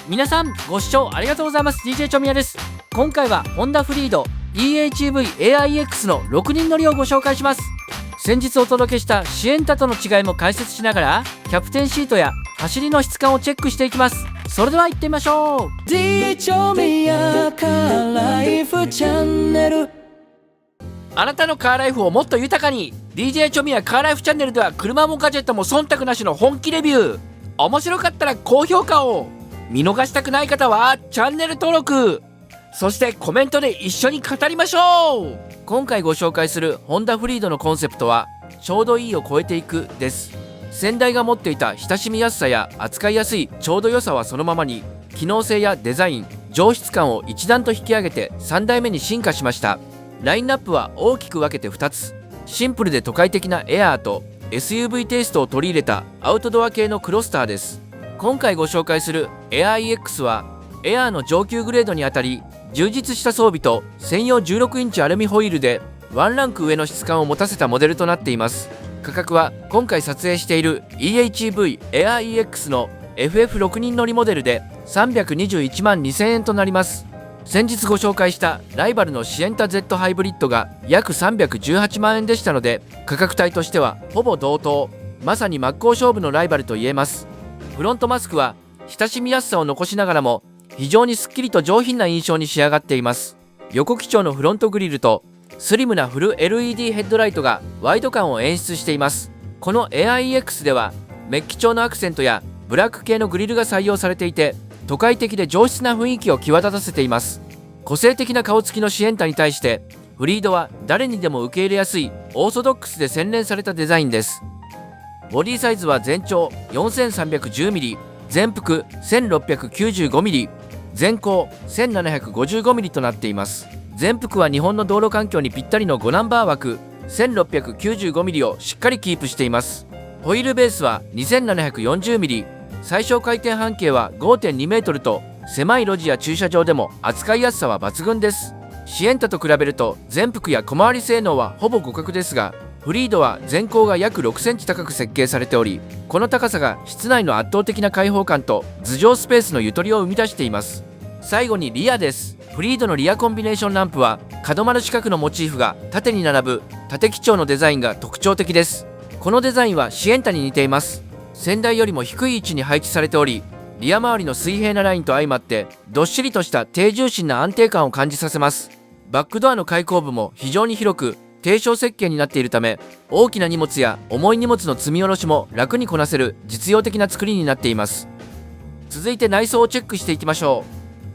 皆さんご視聴ありがとうございます。 DJ チョミヤです。今回はホンダフリード EHV-AIX の6人乗りをご紹介します。先日お届けしたシエンタとの違いも解説しながら、キャプテンシートや走りの質感をチェックしていきます。それでは行ってみましょう。 DJ チョミヤカーライフチャンネル。あなたのカーライフをもっと豊かに DJ チョミヤカーライフチャンネルでは、車もガジェットも忖度なしの本気レビュー。面白かったら高評価を、見逃したくない方はチャンネル登録、そしてコメントで一緒に語りましょう。今回ご紹介するホンダフリードのコンセプトは、ちょうどいいを超えていくです。先代が持っていた親しみやすさや扱いやすいちょうど良さはそのままに、機能性やデザイン、上質感を一段と引き上げて3代目に進化しました。ラインナップは大きく分けて2つ。シンプルで都会的なエアーと SUV テイストを取り入れたアウトドア系のクロスターです。今回ご紹介する AIX はエアーの上級グレードにあたり、充実した装備と専用16インチアルミホイールでワンランク上の質感を持たせたモデルとなっています。価格は今回撮影している EHV-AIX の FF6 人乗りモデルで321万2000円となります。先日ご紹介したライバルのシエンタ Z ハイブリッドが約318万円でしたので、価格帯としてはほぼ同等、まさに真っ向勝負のライバルと言えます。フロントマスクは親しみやすさを残しながらも非常にすっきりと上品な印象に仕上がっています。横基調のフロントグリルとスリムなフル LED ヘッドライトがワイド感を演出しています。この AIX ではメッキ調のアクセントやブラック系のグリルが採用されていて、都会的で上質な雰囲気を際立たせています。個性的な顔つきのシエンタに対してフリードは誰にでも受け入れやすいオーソドックスで洗練されたデザインです。ボディサイズは全長 4310mm、 全幅 1695mm、 全高 1755mm となっています。全幅は日本の道路環境にぴったりの5ナンバー枠 1695mm をしっかりキープしています。ホイールベースは 2740mm、 最小回転半径は 5.2m と狭い路地や駐車場でも扱いやすさは抜群です。シエンタと比べると全幅や小回り性能はほぼ互角ですが、フリードは全高が約6センチ高く設計されており、この高さが室内の圧倒的な開放感と頭上スペースのゆとりを生み出しています。最後にリアです。フリードのリアコンビネーションランプは角丸四角のモチーフが縦に並ぶ縦基調のデザインが特徴的です。このデザインはシエンタに似ています。先代よりも低い位置に配置されており、リア周りの水平なラインと相まってどっしりとした低重心な安定感を感じさせます。バックドアの開口部も非常に広く低床設計になっているため、大きな荷物や重い荷物の積み下ろしも楽にこなせる実用的な作りになっています。続いて内装をチェックしていきましょ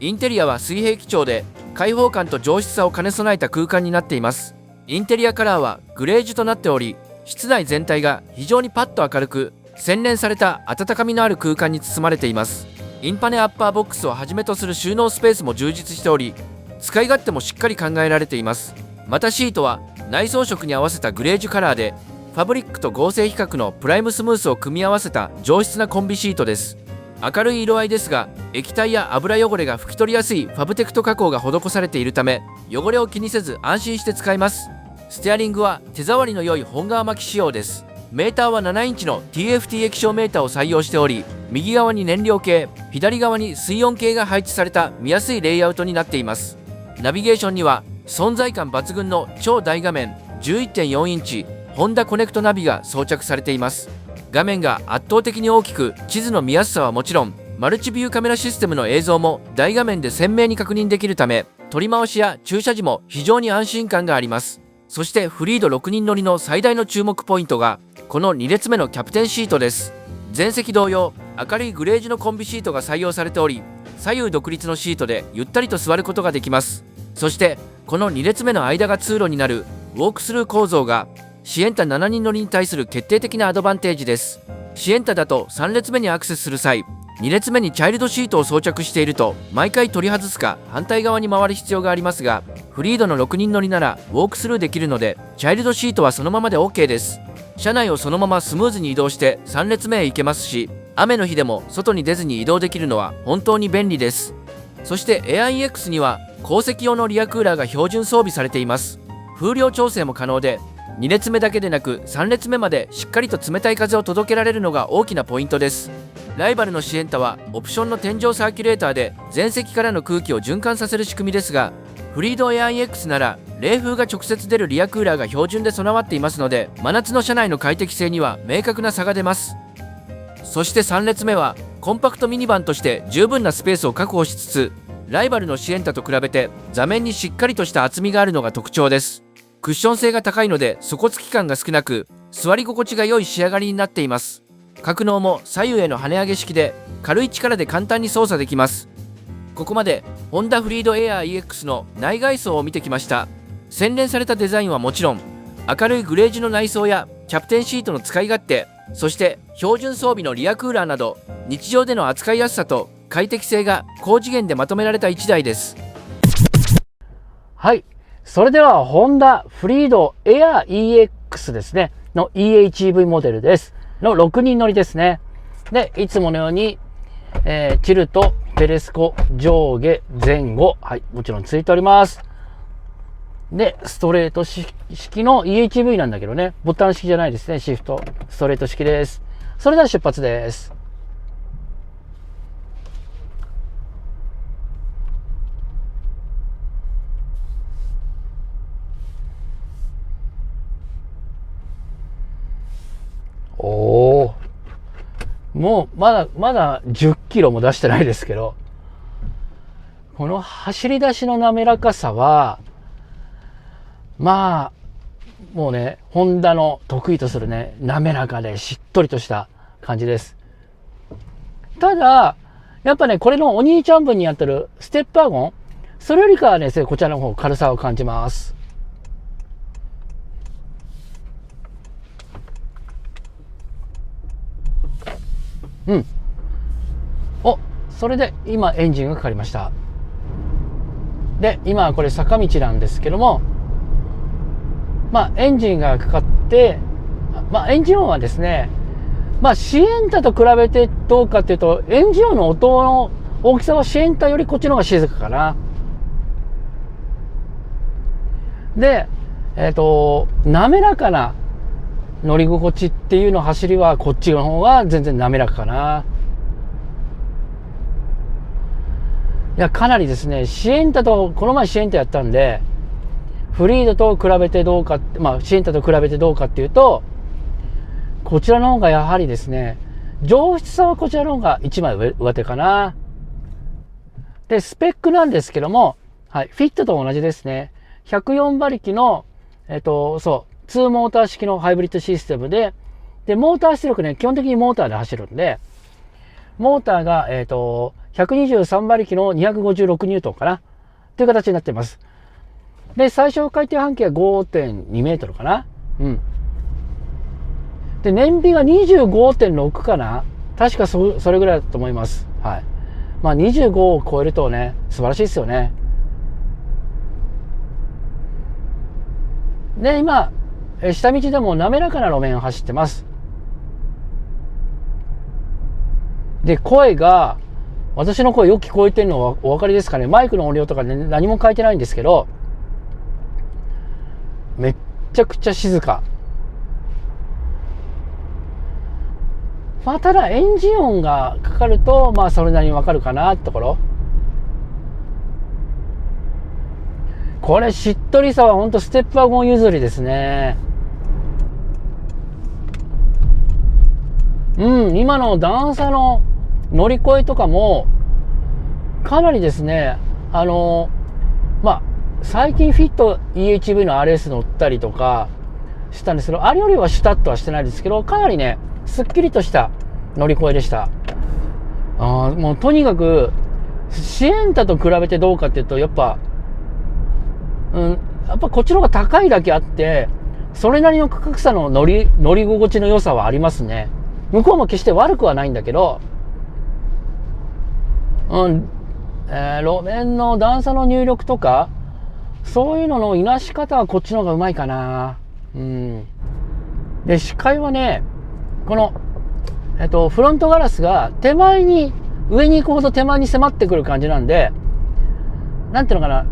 う。インテリアは水平基調で開放感と上質さを兼ね備えた空間になっています。インテリアカラーはグレージュとなっており、室内全体が非常にパッと明るく洗練された温かみのある空間に包まれています。インパネアッパーボックスをはじめとする収納スペースも充実しており、使い勝手もしっかり考えられています。またシートは内装色に合わせたグレージュカラーで、ファブリックと合成比較のプライムスムースを組み合わせた上質なコンビシートです。明るい色合いですが、液体や油汚れが拭き取りやすいファブテクト加工が施されているため、汚れを気にせず安心して使えます。ステアリングは手触りの良い本革巻き仕様です。メーターは7インチの TFT 液晶メーターを採用しており、右側に燃料計、左側に水温計が配置された見やすいレイアウトになっています。ナビゲーションには存在感抜群の超大画面 11.4 インチホンダコネクトナビが装着されています。画面が圧倒的に大きく、地図の見やすさはもちろん、マルチビューカメラシステムの映像も大画面で鮮明に確認できるため、取り回しや駐車時も非常に安心感があります。そしてフリード6人乗りの最大の注目ポイントがこの2列目のキャプテンシートです。前席同様明るいグレージュのコンビシートが採用されており、左右独立のシートでゆったりと座ることができます。そしてこの2列目の間が通路になるウォークスルー構造がシエンタ7人乗りに対する決定的なアドバンテージです。シエンタだと3列目にアクセスする際、2列目にチャイルドシートを装着していると毎回取り外すか反対側に回る必要がありますが、フリードの6人乗りならウォークスルーできるので、チャイルドシートはそのままで OK です。車内をそのままスムーズに移動して3列目へ行けますし、雨の日でも外に出ずに移動できるのは本当に便利です。そして AIX には後席用のリアクーラーが標準装備されています。風量調整も可能で、2列目だけでなく3列目までしっかりと冷たい風を届けられるのが大きなポイントです。ライバルのシエンタはオプションの天井サーキュレーターで全席からの空気を循環させる仕組みですが、フリードエア EX なら冷風が直接出るリアクーラーが標準で備わっていますので、真夏の車内の快適性には明確な差が出ます。そして3列目はコンパクトミニバンとして十分なスペースを確保しつつ、ライバルのシエンタと比べて座面にしっかりとした厚みがあるのが特徴です。クッション性が高いので底付き感が少なく、座り心地が良い仕上がりになっています。格納も左右への跳ね上げ式で軽い力で簡単に操作できます。ここまでホンダフリードエアー EX の内外装を見てきました。洗練されたデザインはもちろん、明るいグレージュの内装やキャプテンシートの使い勝手、そして標準装備のリアクーラーなど、日常での扱いやすさと快適性が高次元でまとめられた1台です。はい、それではホンダフリードエアー EX ですねの EHEV モデルですの6人乗りですね。で、いつものように、ティルト、テレスコ、上下、前後、はい、もちろんついております。で、ストレート式の EHEV なんだけどね、ボタン式じゃないですね。シフト、ストレート式です。それでは出発です。おー、もうまだ10キロも出してないですけど、この走り出しの滑らかさは、まあ、もうね、ホンダの得意とするね、滑らかでしっとりとした感じです。ただ、やっぱね、これのお兄ちゃん分にやってるステップワゴン、それよりかはね、こちらの方軽さを感じます。うん。お、それで今エンジンがかかりました。で、今これ坂道なんですけども、まあエンジンがかかって、まあエンジン音はですね、まあシエンタと比べてどうかっていうと、エンジン音の音の大きさはシエンタよりこっちの方が静かかな。で、滑らかな乗り心地っていうの走りはこっちの方が全然滑らかかな。いや、かなりですね、シエンタと、この前シエンタやったんで、フリードと比べてどうか、まあシエンタと比べてどうかっていうと、こちらの方がやはりですね、上質さはこちらの方が一枚上手かな。で、スペックなんですけども、はい、フィットと同じですね。104馬力の、そう、2モーター式のハイブリッドシステムで、で、モーター出力ね、基本的にモーターで走るんで、モーターが、123馬力の256ニュートンかなという形になっています。で、最小回転半径は 5.2 メートルかな。うん。で、燃費が 25.6 かな。確かそれぐらいだと思います。はい。まあ25を超えるとね、素晴らしいですよね。で、今、下道でも滑らかな路面を走ってます。で、声が、私の声よく聞こえてるのはお分かりですかね。マイクの音量とかね、何も変えてないんですけど、めっちゃくちゃ静か。まあ、ただエンジン音がかかると、まあ、それなりにわかるかなってところ。これ、しっとりさはほんとステップワゴン譲りですね。うん、今の段差の乗り越えとかも、かなりですね、まあ、最近フィット EHV の RS 乗ったりとかしたんですけど、あれよりはシュタッとはしてないですけど、かなりね、すっきりとした乗り越えでした。もうとにかく、シエンタと比べてどうかっていうと、やっぱこっちの方が高いだけあって、それなりの価格差の乗り心地の良さはありますね。向こうも決して悪くはないんだけど、路面の段差の入力とか、そういうののいなし方はこっちの方がうまいかな。で、視界はね、この、フロントガラスが上に行くほど手前に迫ってくる感じなんで、なんていうのかな、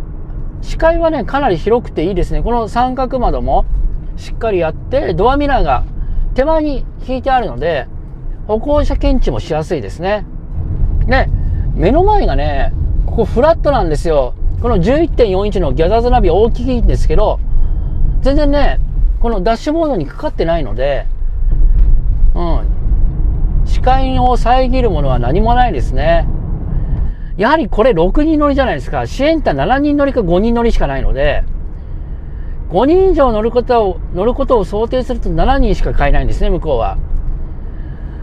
視界はね、かなり広くていいですね。この三角窓も、しっかりやって、ドアミラーが手前に引いてあるので歩行者検知もしやすいですね。で、目の前がね、ここフラットなんですよ。この 11.4 インチのギャザーズナビ大きいんですけど、全然ね、このダッシュボードにかかってないので、視界を遮るものは何もないですね。やはりこれ6人乗りじゃないですか。シエンタ7人乗りか5人乗りしかないので、5人以上乗ることを想定すると7人しか買えないんですね、向こうは。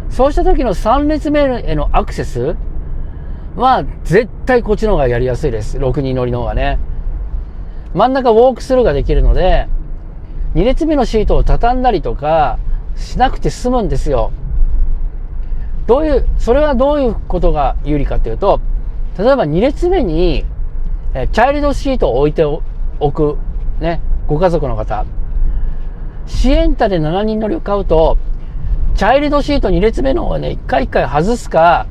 そうした時の3列目へのアクセスは絶対こっちの方がやりやすいです。6人乗りの方がね。真ん中ウォークスルーができるので、2列目のシートを畳んだりとかしなくて済むんですよ。それはどういうことが有利かというと、例えば2列目にチャイルドシートを置いておくね、ご家族の方、シエンタで7人乗りを買うと、チャイルドシート2列目の方はね、一回一回外すか、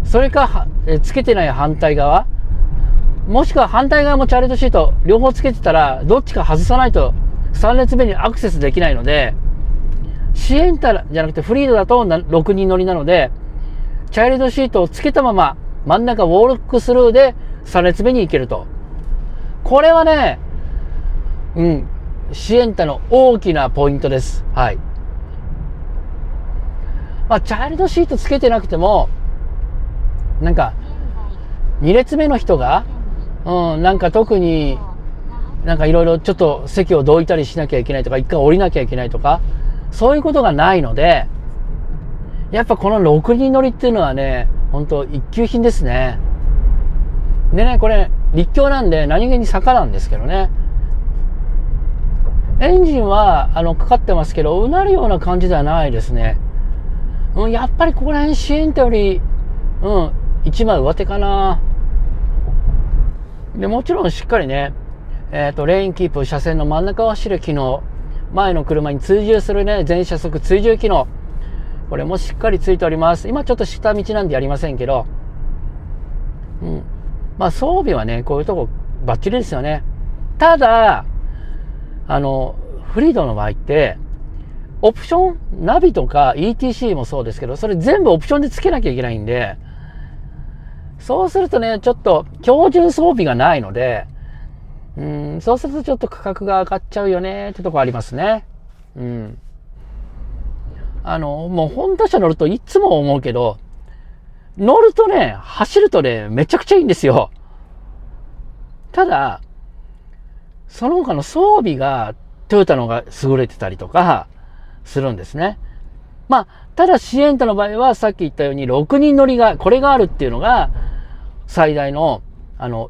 それかつけてない反対側、もしくは反対側もチャイルドシート両方つけてたら、どっちか外さないと3列目にアクセスできないので、シエンタじゃなくてフリードだと6人乗りなので、チャイルドシートをつけたまま真ん中ウォークスルーで3列目に行けると。これはね、シエンタの大きなポイントです。はい。チャイルドシートつけてなくても、なんか2列目の人が、なんか特になんかいろいろちょっと席をどいたりしなきゃいけないとか、一回降りなきゃいけないとか、そういうことがないので、やっぱこの6人乗りっていうのはね、本当一級品ですね。でね、これ立教なんで何気に坂なんですけどね、エンジンはかかってますけど、うなるような感じではないですね。やっぱりここら辺シエンタより1枚上手かな。でもちろんしっかりね、レーンキープ、車線の真ん中を走る機能、前の車に追従するね、全車速追従機能、これもしっかりついております。今ちょっと下道なんでやりませんけど、装備はね、こういうとこバッチリですよね。ただフリードの場合ってオプションナビとか ETC もそうですけど、それ全部オプションでつけなきゃいけないんで、そうするとね、ちょっと標準装備がないので、そうするとちょっと価格が上がっちゃうよねってとこありますね。もうホンダ車乗るといつも思うけど、乗るとね、走るとね、めちゃくちゃいいんですよ。ただその他の装備がトヨタの方が優れてたりとかするんですね。ただシエンタの場合はさっき言ったように6人乗りが、これがあるっていうのが最大の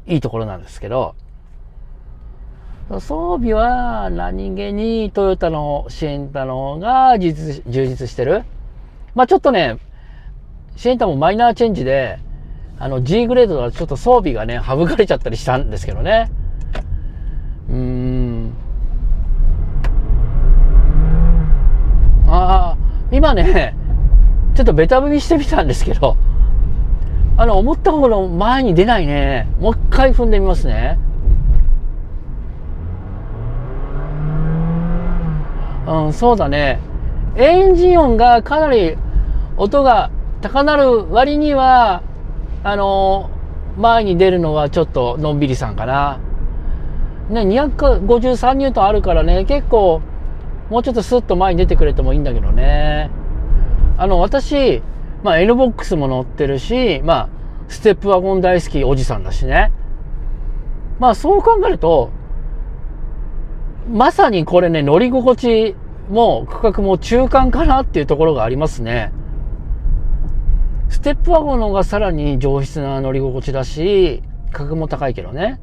いいところなんですけど、装備は何気にトヨタのシエンタの方が充実してる。ちょっとね、シエンタもマイナーチェンジでG グレードだとちょっと装備がね省かれちゃったりしたんですけどね。今ねちょっとベタ踏みしてみたんですけど、思ったほど前に出ないね。もう一回踏んでみますね。そうだね。エンジン音がかなり音が高鳴る割には前に出るのはちょっとのんびりさんかな。ね、253ニュートンあるからね、結構もうちょっとスッと前に出てくれてもいいんだけどね。私、N-BOX も乗ってるし、ステップワゴン大好きおじさんだしね。そう考えると、まさにこれね、乗り心地も価格も中間かなっていうところがありますね。ステップワゴンの方がさらに上質な乗り心地だし、価格も高いけどね。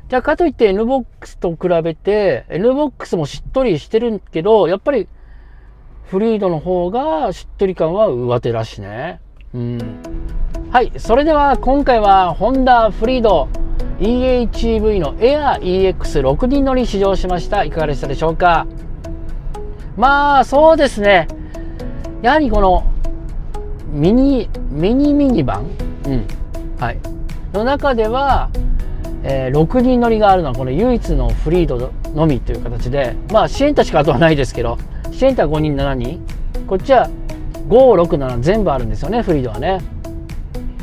じゃあかといって N-BOX と比べて N-BOX もしっとりしてるけど、やっぱりフリードの方がしっとり感は上手だしね。はい、それでは今回はホンダフリード EHEV のエア EX6 人乗り試乗しました。いかがでしたでしょうか。そうですね、やはりこのミニバン、の中では、6人乗りがあるのはこの唯一のフリードのみという形で、まあシエンタしかあとはないですけど、シエンタ5人7人、こっちは567全部あるんですよね、フリードはね。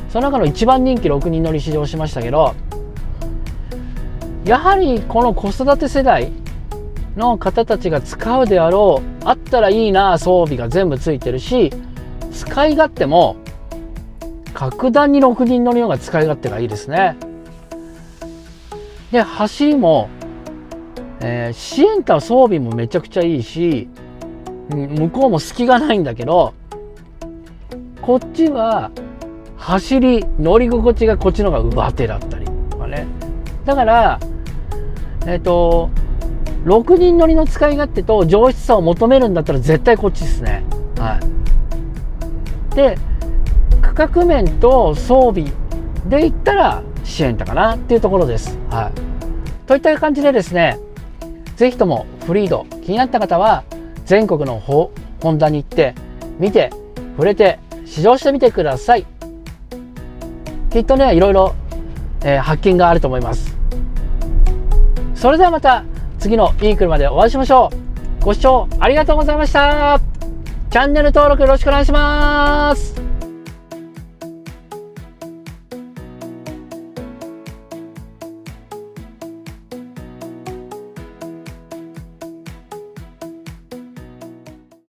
その中の一番人気6人乗り試乗しましたけど、やはりこの子育て世代の方たちが使うであろう、あったらいいな装備が全部ついてるし、使い勝手も格段に6人乗りの方が使い勝手がいいですね。で走りも、シエンタは装備もめちゃくちゃいいし、向こうも隙がないんだけど、こっちは走り乗り心地がこっちの方が上手だったりとかね。だから6人乗りの使い勝手と上質さを求めるんだったら絶対こっちですね。はい。で区画面と装備で言ったらシエンタかなっていうところです。はい。といった感じでですね、ぜひともフリード気になった方は全国のホンダに行って見て触れて試乗してみてください。きっとねいろいろ、発見があると思います。それではまた次のいい車でお会いしましょう。ご視聴ありがとうございました。チャンネル登録よろしくお願いします。